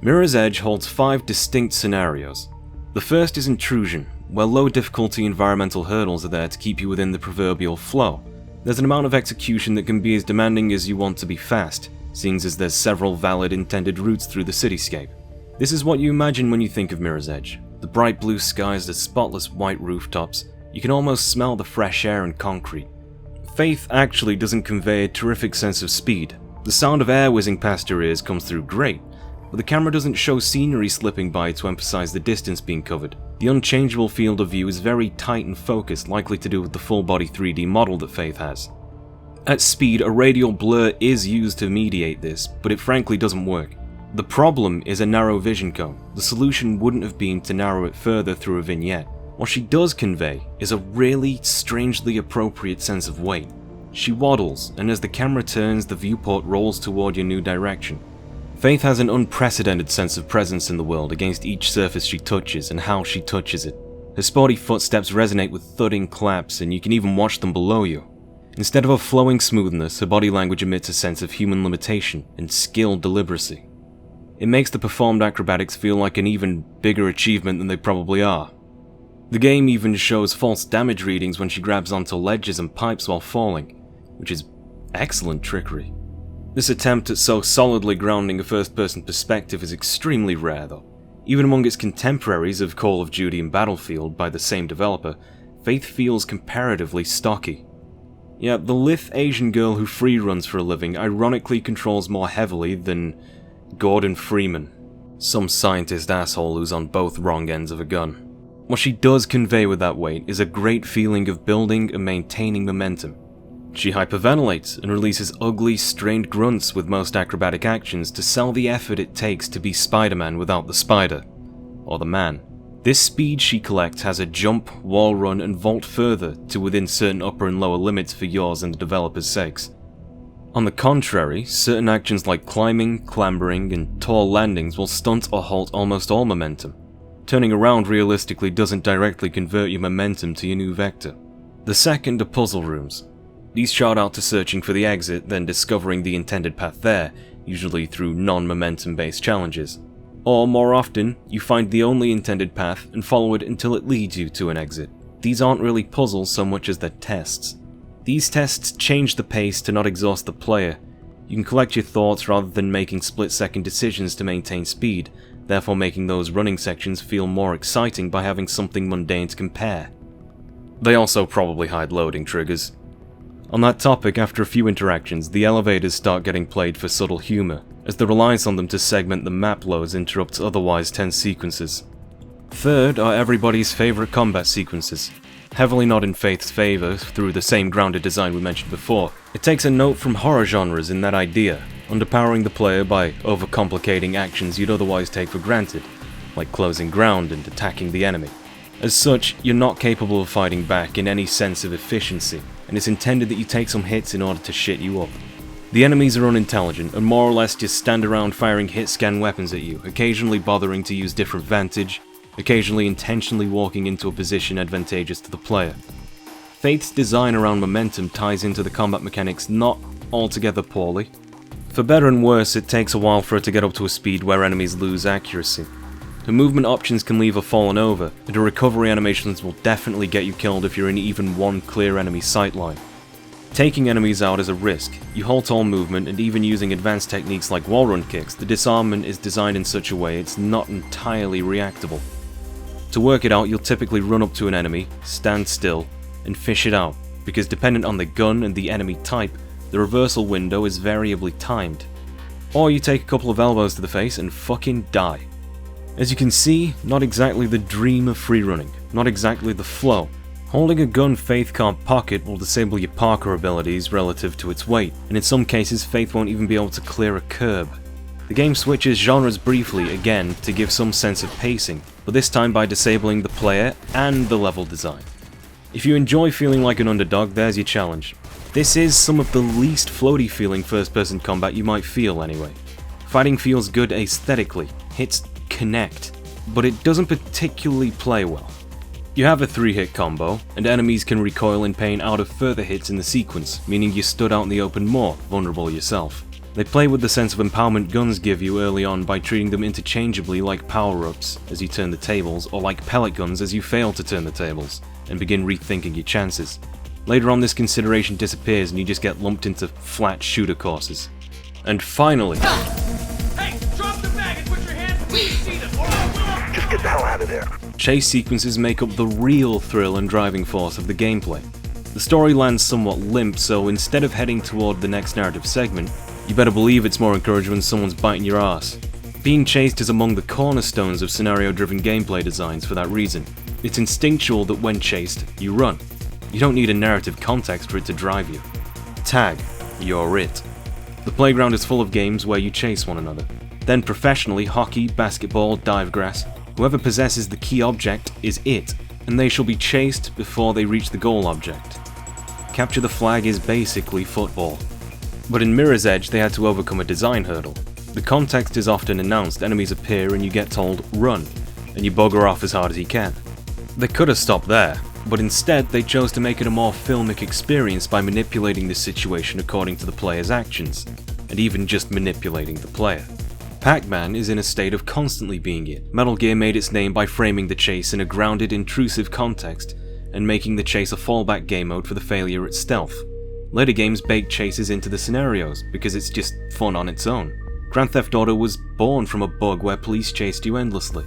Mirror's Edge holds 5 distinct scenarios. The first is Intrusion, where low difficulty environmental hurdles are there to keep you within the proverbial flow. There's an amount of execution that can be as demanding as you want to be fast, seeing as there's several valid intended routes through the cityscape. This is what you imagine when you think of Mirror's Edge. The bright blue skies, the spotless white rooftops, you can almost smell the fresh air and concrete. Faith actually doesn't convey a terrific sense of speed. The sound of air whizzing past your ears comes through great, but the camera doesn't show scenery slipping by to emphasize the distance being covered. The unchangeable field of view is very tight and focused, likely to do with the full-body 3D model that Faith has. At speed, a radial blur is used to mediate this, but it frankly doesn't work. The problem is a narrow vision cone. The solution wouldn't have been to narrow it further through a vignette. What she does convey is a really strangely appropriate sense of weight. She waddles, and as the camera turns, the viewport rolls toward your new direction. Faith has an unprecedented sense of presence in the world against each surface she touches and how she touches it. Her sporty footsteps resonate with thudding claps, and you can even watch them below you. Instead of a flowing smoothness, her body language emits a sense of human limitation and skilled deliberacy. It makes the performed acrobatics feel like an even bigger achievement than they probably are. The game even shows false damage readings when she grabs onto ledges and pipes while falling, which is excellent trickery. This attempt at so solidly grounding a first-person perspective is extremely rare though. Even among its contemporaries of Call of Duty and Battlefield by the same developer, Faith feels comparatively stocky. Yet the lithe Asian girl who free runs for a living ironically controls more heavily than Gordon Freeman, some scientist asshole who's on both wrong ends of a gun. What she does convey with that weight is a great feeling of building and maintaining momentum. She hyperventilates and releases ugly, strained grunts with most acrobatic actions to sell the effort it takes to be Spider-Man without the spider, or the man. This speed she collects has a jump, wall run, and vault further to within certain upper and lower limits for yours and the developer's sakes. On the contrary, certain actions like climbing, clambering, and tall landings will stunt or halt almost all momentum. Turning around realistically doesn't directly convert your momentum to your new vector. The second are puzzle rooms. These shout out to searching for the exit, then discovering the intended path there, usually through non-momentum based challenges. Or, more often, you find the only intended path and follow it until it leads you to an exit. These aren't really puzzles so much as they're tests. These tests change the pace to not exhaust the player. You can collect your thoughts rather than making split-second decisions to maintain speed, therefore making those running sections feel more exciting by having something mundane to compare. They also probably hide loading triggers. On that topic, after a few interactions, the elevators start getting played for subtle humor, as the reliance on them to segment the map loads interrupts otherwise tense sequences. Third are everybody's favorite combat sequences. Heavily not in Faith's favor through the same grounded design we mentioned before, it takes a note from horror genres in that idea, underpowering the player by overcomplicating actions you'd otherwise take for granted, like closing ground and attacking the enemy. As such, you're not capable of fighting back in any sense of efficiency, and it's intended that you take some hits in order to shit you up. The enemies are unintelligent and more or less just stand around firing hit-scan weapons at you, occasionally bothering to use different vantage, occasionally intentionally walking into a position advantageous to the player. Faith's design around momentum ties into the combat mechanics not altogether poorly. For better and worse, it takes a while for her to get up to a speed where enemies lose accuracy. Her movement options can leave her fallen over, and her recovery animations will definitely get you killed if you're in even one clear enemy sightline. Taking enemies out is a risk. You halt all movement, and even using advanced techniques like wall run kicks, the disarmament is designed in such a way it's not entirely reactable. To work it out, you'll typically run up to an enemy, stand still, and fish it out, because dependent on the gun and the enemy type, the reversal window is variably timed. Or you take a couple of elbows to the face and fucking die. As you can see, not exactly the dream of freerunning, not exactly the flow. Holding a gun Faith can't pocket will disable your parkour abilities relative to its weight, and in some cases Faith won't even be able to clear a curb. The game switches genres briefly again to give some sense of pacing, but this time by disabling the player and the level design. If you enjoy feeling like an underdog, there's your challenge. This is some of the least floaty feeling first-person combat you might feel anyway. Fighting feels good aesthetically, hits connect, but it doesn't particularly play well. You have a 3-hit combo, and enemies can recoil in pain out of further hits in the sequence, meaning you stood out in the open more, vulnerable yourself. They play with the sense of empowerment guns give you early on by treating them interchangeably like power-ups as you turn the tables, or like pellet guns as you fail to turn the tables, and begin rethinking your chances. Later on, this consideration disappears and you just get lumped into flat shooter courses. And finally... Hey, drop the bag and put your hands where you see them, or I will... Just get the hell out of there. Chase sequences make up the real thrill and driving force of the gameplay. The story lands somewhat limp, so instead of heading toward the next narrative segment, you better believe it's more encouraging when someone's biting your ass. Being chased is among the cornerstones of scenario-driven gameplay designs for that reason. It's instinctual that when chased, you run. You don't need a narrative context for it to drive you. Tag, you're it. The playground is full of games where you chase one another. Then professionally, hockey, basketball, divegrass, whoever possesses the key object is it, and they shall be chased before they reach the goal object. Capture the flag is basically football. But in Mirror's Edge they had to overcome a design hurdle. The context is often announced, enemies appear and you get told, run, and you bugger off as hard as you can. They could have stopped there, but instead they chose to make it a more filmic experience by manipulating the situation according to the player's actions, and even just manipulating the player. PACMAN is in a state of constantly being it. Metal Gear made its name by framing the chase in a grounded, intrusive context, and making the chase a fallback game mode for the failure at stealth. Later games bake chases into the scenarios, because it's just fun on its own. Grand Theft Auto was born from a bug where police chased you endlessly.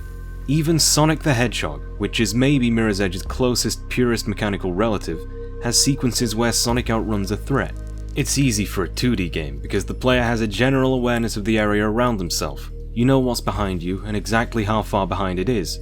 Even Sonic the Hedgehog, which is maybe Mirror's Edge's closest, purest mechanical relative, has sequences where Sonic outruns a threat. It's easy for a 2D game, because the player has a general awareness of the area around themselves. You know what's behind you, and exactly how far behind it is.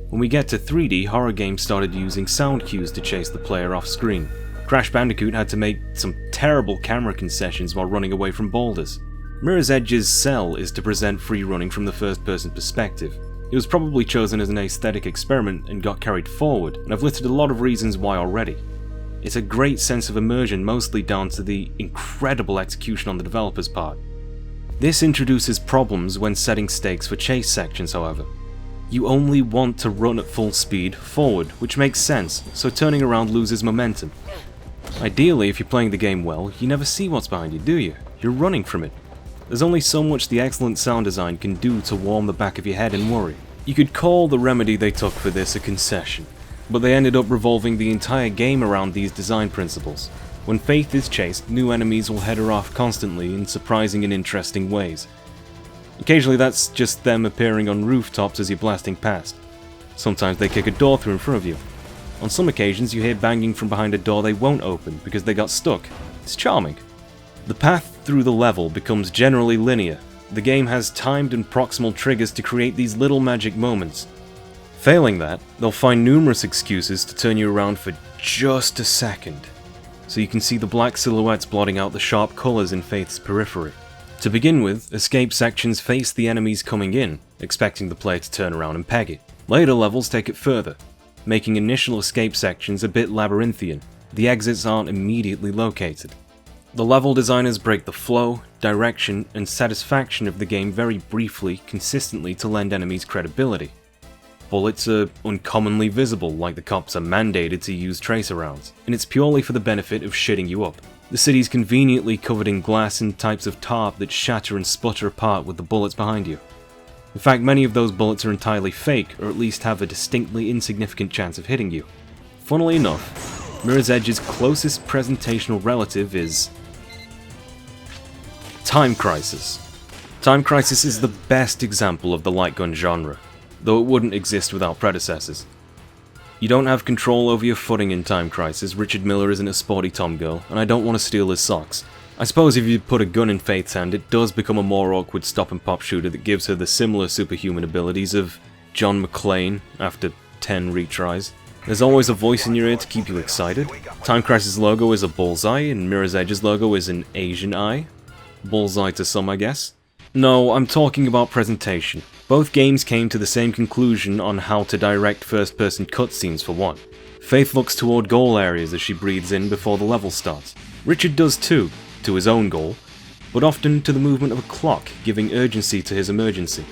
When we get to 3D, horror games started using sound cues to chase the player off screen. Crash Bandicoot had to make some terrible camera concessions while running away from boulders. Mirror's Edge's sell is to present free running from the first-person perspective. It was probably chosen as an aesthetic experiment and got carried forward, and I've listed a lot of reasons why already. It's a great sense of immersion, mostly down to the incredible execution on the developer's part. This introduces problems when setting stakes for chase sections, however. You only want to run at full speed forward, which makes sense, so turning around loses momentum. Ideally, if you're playing the game well, you never see what's behind you, do you? You're running from it. There's only so much the excellent sound design can do to warm the back of your head and worry. You could call the remedy they took for this a concession, but they ended up revolving the entire game around these design principles. When Faith is chased, new enemies will head her off constantly in surprising and interesting ways. Occasionally that's just them appearing on rooftops as you're blasting past. Sometimes they kick a door through in front of you. On some occasions you hear banging from behind a door they won't open because they got stuck. It's charming. The path through the level becomes generally linear. The game has timed and proximal triggers to create these little magic moments. Failing that, they'll find numerous excuses to turn you around for just a second, so you can see the black silhouettes blotting out the sharp colours in Faith's periphery. To begin with, escape sections face the enemies coming in, expecting the player to turn around and peg it. Later levels take it further, making initial escape sections a bit labyrinthian. The exits aren't immediately located. The level designers break the flow, direction, and satisfaction of the game very briefly, consistently to lend enemies credibility. Bullets are uncommonly visible, like the cops are mandated to use tracer rounds, and it's purely for the benefit of shitting you up. The city's conveniently covered in glass and types of tarp that shatter and sputter apart with the bullets behind you. In fact, many of those bullets are entirely fake, or at least have a distinctly insignificant chance of hitting you. Funnily enough, Mirror's Edge's closest presentational relative is Time Crisis. Time Crisis is the best example of the light gun genre, though it wouldn't exist without predecessors. You don't have control over your footing in Time Crisis. Richard Miller isn't a sporty tomgirl, and I don't want to steal his socks. I suppose if you put a gun in Faith's hand, it does become a more awkward stop-and-pop shooter that gives her the similar superhuman abilities of John McClane after 10 retries. There's always a voice in your ear to keep you excited. Time Crisis' logo is a bullseye, and Mirror's Edge's logo is an Asian eye. Bullseye to some, I guess. No, I'm talking about presentation. Both games came to the same conclusion on how to direct first-person cutscenes for one. Faith looks toward goal areas as she breathes in before the level starts. Richard does too, to his own goal, but often to the movement of a clock, giving urgency to his emergency.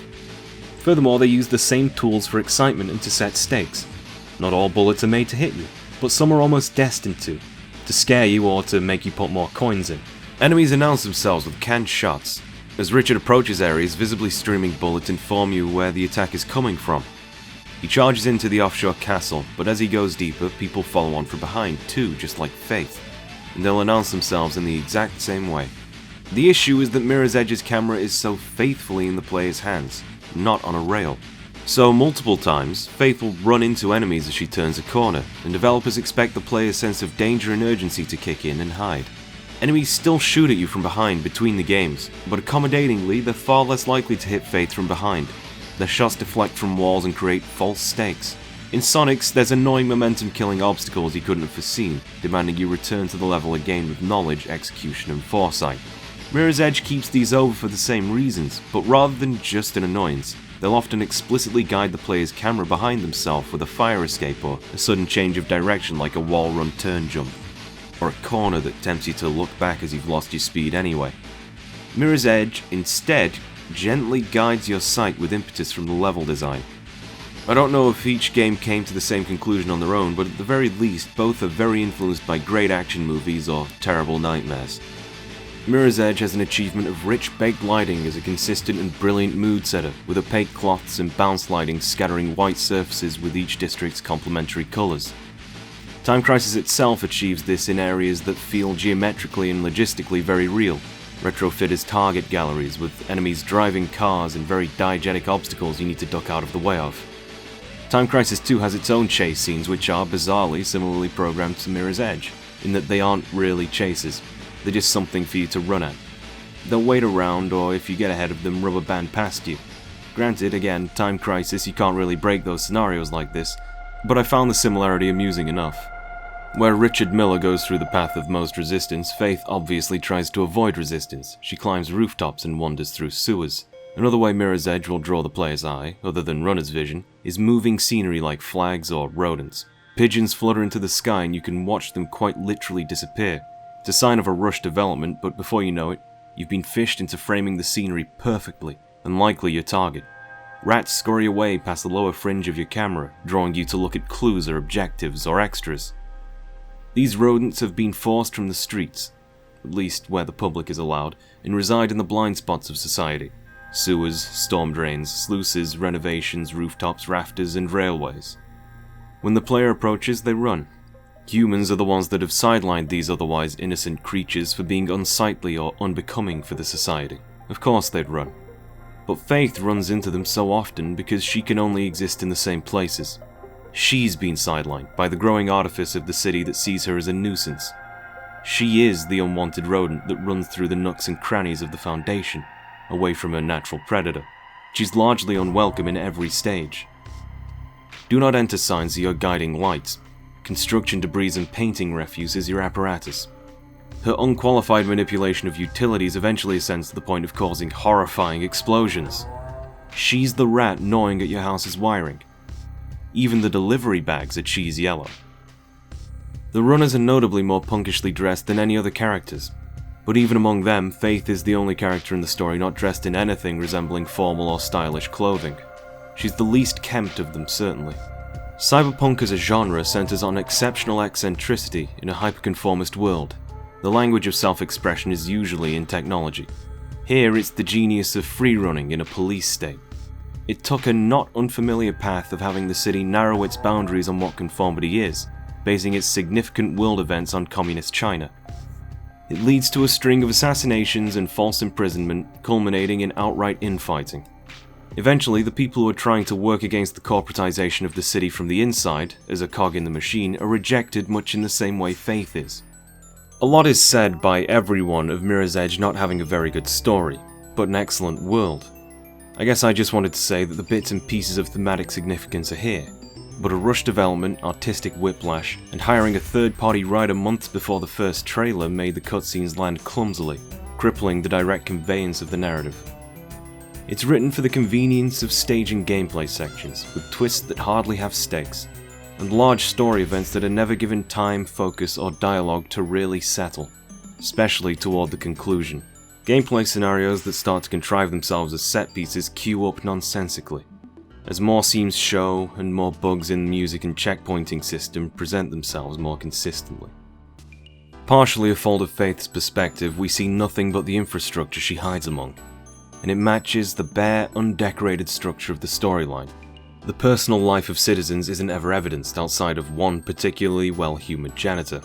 Furthermore, they use the same tools for excitement and to set stakes. Not all bullets are made to hit you, but some are almost destined to scare you or to make you put more coins in. Enemies announce themselves with canned shots. As Richard approaches areas, visibly streaming bullets inform you where the attack is coming from. He charges into the offshore castle, but as he goes deeper, people follow on from behind too, just like Faith, and they'll announce themselves in the exact same way. The issue is that Mirror's Edge's camera is so faithfully in the player's hands, not on a rail. So multiple times, Faith will run into enemies as she turns a corner, and developers expect the player's sense of danger and urgency to kick in and hide. Enemies still shoot at you from behind between the games, but accommodatingly, they're far less likely to hit Faith from behind. Their shots deflect from walls and create false stakes. In Sonic's, there's annoying momentum-killing obstacles you couldn't have foreseen, demanding you return to the level again with knowledge, execution, and foresight. Mirror's Edge keeps these over for the same reasons, but rather than just an annoyance, they'll often explicitly guide the player's camera behind themselves with a fire escape or a sudden change of direction like a wall-run turn jump, or a corner that tempts you to look back as you've lost your speed anyway. Mirror's Edge, instead, gently guides your sight with impetus from the level design. I don't know if each game came to the same conclusion on their own, but at the very least, both are very influenced by great action movies or terrible nightmares. Mirror's Edge has an achievement of rich baked lighting as a consistent and brilliant mood setter, with opaque cloths and bounce lighting scattering white surfaces with each district's complementary colours. Time Crisis itself achieves this in areas that feel geometrically and logistically very real. Retrofit as target galleries, with enemies driving cars and very diegetic obstacles you need to duck out of the way of. Time Crisis 2 has its own chase scenes which are, bizarrely, similarly programmed to Mirror's Edge, in that they aren't really chases. They're just something for you to run at. They'll wait around, or if you get ahead of them, rubber band past you. Granted, again, Time Crisis, you can't really break those scenarios like this, but I found the similarity amusing enough. Where Richard Miller goes through the path of most resistance, Faith obviously tries to avoid resistance. She climbs rooftops and wanders through sewers. Another way Mirror's Edge will draw the player's eye, other than runner's vision, is moving scenery like flags or rodents. Pigeons flutter into the sky and you can watch them quite literally disappear. It's a sign of a rushed development, but before you know it, you've been fished into framing the scenery perfectly, and likely your target. Rats scurry away past the lower fringe of your camera, drawing you to look at clues or objectives or extras. These rodents have been forced from the streets, at least where the public is allowed, and reside in the blind spots of society. Sewers, storm drains, sluices, renovations, rooftops, rafters, and railways. When the player approaches, they run. Humans are the ones that have sidelined these otherwise innocent creatures for being unsightly or unbecoming for the society. Of course they'd run. But Faith runs into them so often because she can only exist in the same places. She's been sidelined by the growing artifice of the city that sees her as a nuisance. She is the unwanted rodent that runs through the nooks and crannies of the Foundation, away from her natural predator. She's largely unwelcome in every stage. Do not enter signs are your guiding lights. Construction debris and painting refuse is your apparatus. Her unqualified manipulation of utilities eventually ascends to the point of causing horrifying explosions. She's the rat gnawing at your house's wiring. Even the delivery bags are cheese yellow. The runners are notably more punkishly dressed than any other characters, but even among them, Faith is the only character in the story not dressed in anything resembling formal or stylish clothing. She's the least kempt of them, certainly. Cyberpunk as a genre centers on exceptional eccentricity in a hyperconformist world. The language of self-expression is usually in technology. Here it's the genius of free-running in a police state. It took a not unfamiliar path of having the city narrow its boundaries on what conformity is, basing its significant world events on communist China. It leads to a string of assassinations and false imprisonment, culminating in outright infighting. Eventually, the people who are trying to work against the corporatization of the city from the inside, as a cog in the machine, are rejected much in the same way Faith is. A lot is said by everyone of Mirror's Edge not having a very good story, but an excellent world. I guess I just wanted to say that the bits and pieces of thematic significance are here, but a rushed development, artistic whiplash, and hiring a third-party writer months before the first trailer made the cutscenes land clumsily, crippling the direct conveyance of the narrative. It's written for the convenience of staging gameplay sections, with twists that hardly have stakes, and large story events that are never given time, focus, or dialogue to really settle, especially toward the conclusion. Gameplay scenarios that start to contrive themselves as set pieces queue up nonsensically, as more scenes show and more bugs in the music and checkpointing system present themselves more consistently. Partially a fault of Faith's perspective, we see nothing but the infrastructure she hides among, and it matches the bare, undecorated structure of the storyline. The personal life of citizens isn't ever evidenced outside of one particularly well-humoured janitor.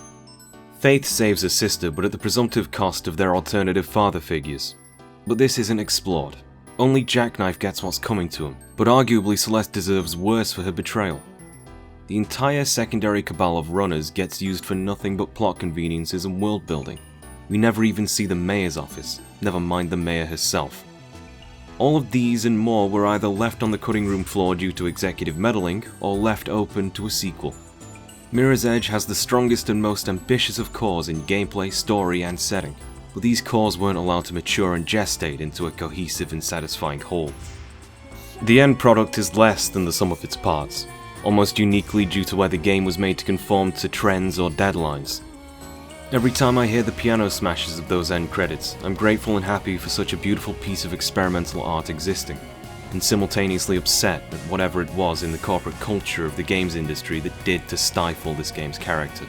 Faith saves her sister, but at the presumptive cost of their alternative father figures. But this isn't explored. Only Jackknife gets what's coming to him, but arguably Celeste deserves worse for her betrayal. The entire secondary cabal of runners gets used for nothing but plot conveniences and world building. We never even see the mayor's office, never mind the mayor herself. All of these and more were either left on the cutting room floor due to executive meddling, or left open to a sequel. Mirror's Edge has the strongest and most ambitious of cores in gameplay, story, and setting, but these cores weren't allowed to mature and gestate into a cohesive and satisfying whole. The end product is less than the sum of its parts, almost uniquely due to where the game was made to conform to trends or deadlines. Every time I hear the piano smashes of those end credits, I'm grateful and happy for such a beautiful piece of experimental art existing, and simultaneously upset at whatever it was in the corporate culture of the games industry that did to stifle this game's character.